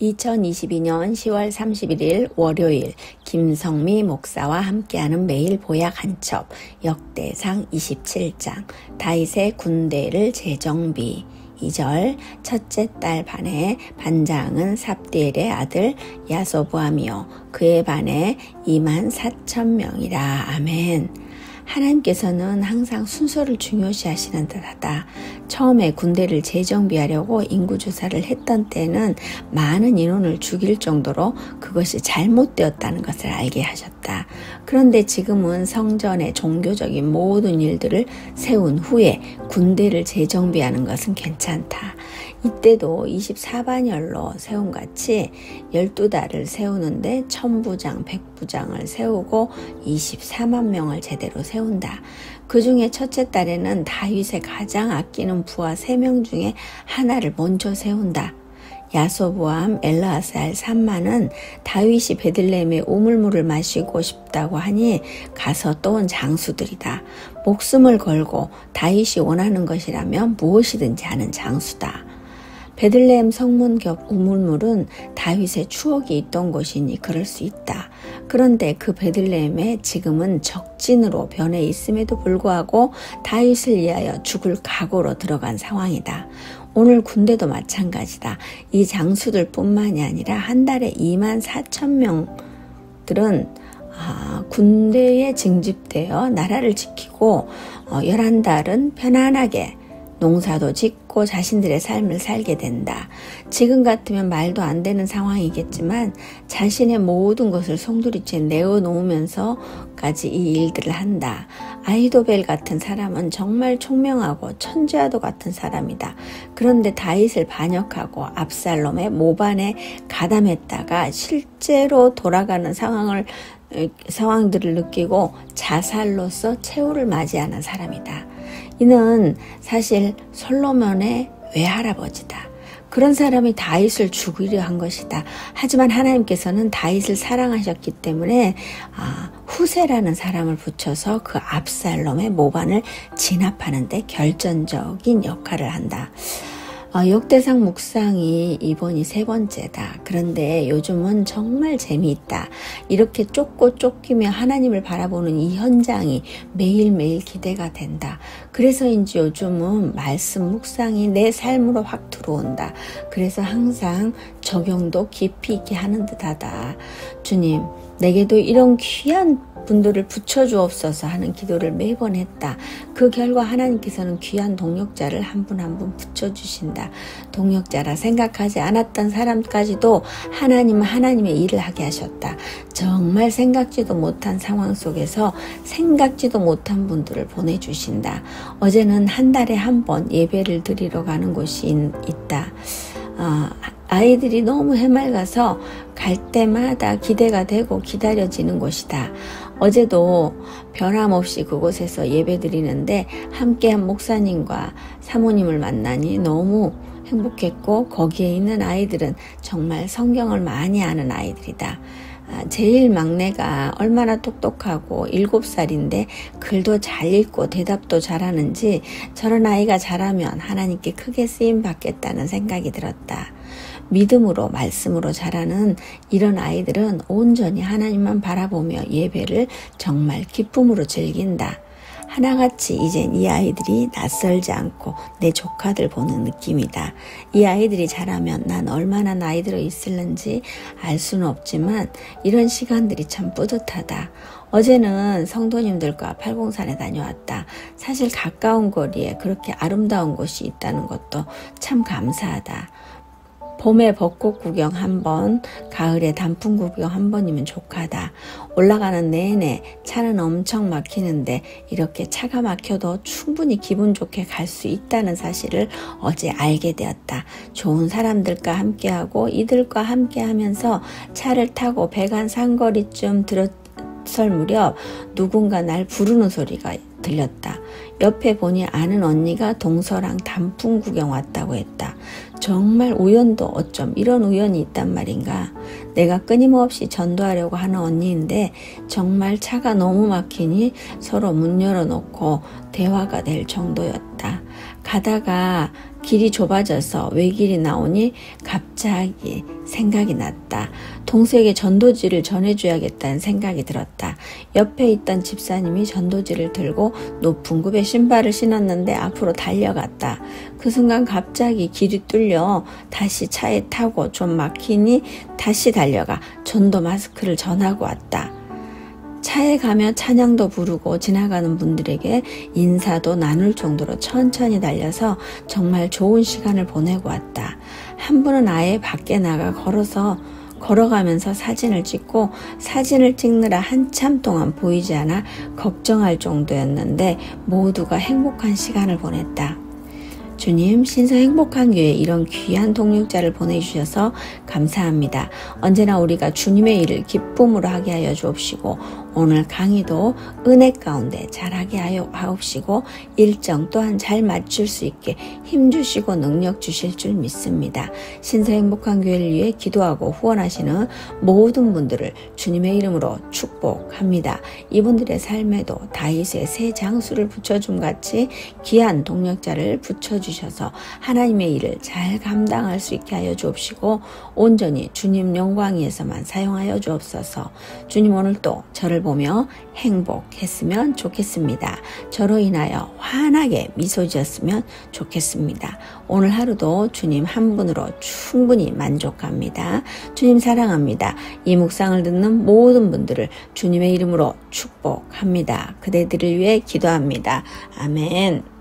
2022년 10월 31일 월요일 김성미 목사와 함께하는 매일 보약 한 첩 역대상 27장 다윗의 군대를 재정비 2절 첫째 딸 반에 반장은 삽디엘의 아들 야소보암이요 그의 반에 24,000명이라. 아멘. 하나님께서는 항상 순서를 중요시 하시는 듯하다. 처음에 군대를 재정비하려고 인구조사를 했던 때는 많은 인원을 죽일 정도로 그것이 잘못되었다는 것을 알게 하셨다. 그런데 지금은 성전의 종교적인 모든 일들을 세운 후에 군대를 재정비하는 것은 괜찮다. 이때도 24반열로 세움같이 12달을 세우는데 1000부장, 100부장을 세우고 24만 명을 제대로 세운다. 그 중에 첫째 달에는 다윗의 가장 아끼는 부하 3명 중에 하나를 먼저 세운다. 야소보암, 엘르하살, 삼마는 다윗이 베들레헴의 우물물을 마시고 싶다고 하니 가서 떠온 장수들이다. 목숨을 걸고 다윗이 원하는 것이라면 무엇이든지 하는 장수다. 베들레헴 성문 겹 우물물은 다윗의 추억이 있던 곳이니 그럴 수 있다. 그런데 그 베들레헴에 지금은 적진으로 변해 있음에도 불구하고 다윗을 위하여 죽을 각오로 들어간 상황이다. 오늘 군대도 마찬가지다. 이 장수들 뿐만이 아니라 한 달에 24,000명들은 군대에 징집되어 나라를 지키고 11달은 편안하게 농사도 짓고 자신들의 삶을 살게 된다. 지금 같으면 말도 안 되는 상황이겠지만 자신의 모든 것을 송두리째 내어놓으면서까지 이 일들을 한다. 아히도벨 같은 사람은 정말 총명하고 천재와도 같은 사람이다. 그런데 다윗을 반역하고 압살롬의 모반에 가담했다가 실제로 돌아가는 상황들을 느끼고 자살로서 최후를 맞이하는 사람이다. 이는 사실 솔로몬의 외할아버지다. 그런 사람이 다윗을 죽이려 한 것이다. 하지만 하나님께서는 다윗을 사랑하셨기 때문에 후세라는 사람을 붙여서 그 압살롬의 모반을 진압하는 데 결정적인 역할을 한다. 역대상 묵상이 이번이 3번째다. 그런데 요즘은 정말 재미있다. 이렇게 쫓고 쫓기며 하나님을 바라보는 이 현장이 매일매일 기대가 된다. 그래서인지 요즘은 말씀 묵상이 내 삶으로 확 들어온다. 그래서 항상 적용도 깊이 있게 하는 듯하다. 주님, 내게도 이런 귀한 분들을 붙여주옵소서 하는 기도를 매번 했다. 그 결과 하나님께서는 귀한 동역자를 한 분 한 분 붙여주신다. 동역자라 생각하지 않았던 사람까지도 하나님은 하나님의 일을 하게 하셨다. 정말 생각지도 못한 상황 속에서 생각지도 못한 분들을 보내주신다. 어제는 한 달에 한 번 예배를 드리러 가는 곳이 있다. 아이들이 너무 해맑아서 갈 때마다 기대가 되고 기다려지는 곳이다. 어제도 변함없이 그곳에서 예배 드리는데 함께한 목사님과 사모님을 만나니 너무 행복했고 거기에 있는 아이들은 정말 성경을 많이 아는 아이들이다. 제일 막내가 얼마나 똑똑하고 7살인데 글도 잘 읽고 대답도 잘하는지 저런 아이가 자라면 하나님께 크게 쓰임 받겠다는 생각이 들었다. 믿음으로 말씀으로 자라는 이런 아이들은 온전히 하나님만 바라보며 예배를 정말 기쁨으로 즐긴다. 하나같이 이젠 이 아이들이 낯설지 않고 내 조카들 보는 느낌이다. 이 아이들이 자라면 난 얼마나 나이 들어 있을는지 알 수는 없지만 이런 시간들이 참 뿌듯하다. 어제는 성도님들과 팔공산에 다녀왔다. 사실 가까운 거리에 그렇게 아름다운 곳이 있다는 것도 참 감사하다. 봄에 벚꽃 구경 한 번, 가을에 단풍 구경 한 번이면 족하다. 올라가는 내내 차는 엄청 막히는데 이렇게 차가 막혀도 충분히 기분 좋게 갈 수 있다는 사실을 어제 알게 되었다. 좋은 사람들과 함께하고 이들과 함께하면서 차를 타고 배관 상거리쯤 들어설 무렵 누군가 날 부르는 소리가 들렸다. 옆에 보니 아는 언니가 동서랑 단풍 구경 왔다고 했다. 정말 우연도 어쩜 이런 우연이 있단 말인가. 내가 끊임없이 전도하려고 하는 언니인데 정말 차가 너무 막히니 서로 문 열어놓고 대화가 될 정도였다. 가다가 길이 좁아져서 외길이 나오니 갑자기 생각이 났다. 동생에게 전도지를 전해줘야겠다는 생각이 들었다. 옆에 있던 집사님이 전도지를 들고 높은 굽에 신발을 신었는데 앞으로 달려갔다. 그 순간 갑자기 길이 뚫려 다시 차에 타고 좀 막히니 다시 달려가 전도 마스크를 전하고 왔다. 차에 가며 찬양도 부르고 지나가는 분들에게 인사도 나눌 정도로 천천히 달려서 정말 좋은 시간을 보내고 왔다. 한 분은 아예 밖에 나가 걸어가면서 사진을 찍고 사진을 찍느라 한참 동안 보이지 않아 걱정할 정도였는데 모두가 행복한 시간을 보냈다. 주님, 신성 행복한 교회에 이런 귀한 동역자를 보내주셔서 감사합니다. 언제나 우리가 주님의 일을 기쁨으로 하게 하여 주옵시고 오늘 강의도 은혜 가운데 잘하게 하여 하옵시고 일정 또한 잘 맞출 수 있게 힘주시고 능력 주실 줄 믿습니다. 신성 행복한 교회를 위해 기도하고 후원하시는 모든 분들을 주님의 이름으로 축복합니다. 이분들의 삶에도 다윗의 새 장수를 붙여줌 같이 귀한 동역자를 붙여주셔서 하나님의 일을 잘 감당할 수 있게 하여 주옵시고 온전히 주님 영광 위에서만 사용하여 주옵소서. 주님, 오늘도 저를 보며 행복했으면 좋겠습니다. 저로 인하여 환하게 미소 지었으면 좋겠습니다. 오늘 하루도 주님 한 분으로 충분히 만족합니다. 주님 사랑합니다. 이 묵상을 듣는 모든 분들을 주님의 이름으로 축복합니다. 그대들을 위해 기도합니다. 아멘.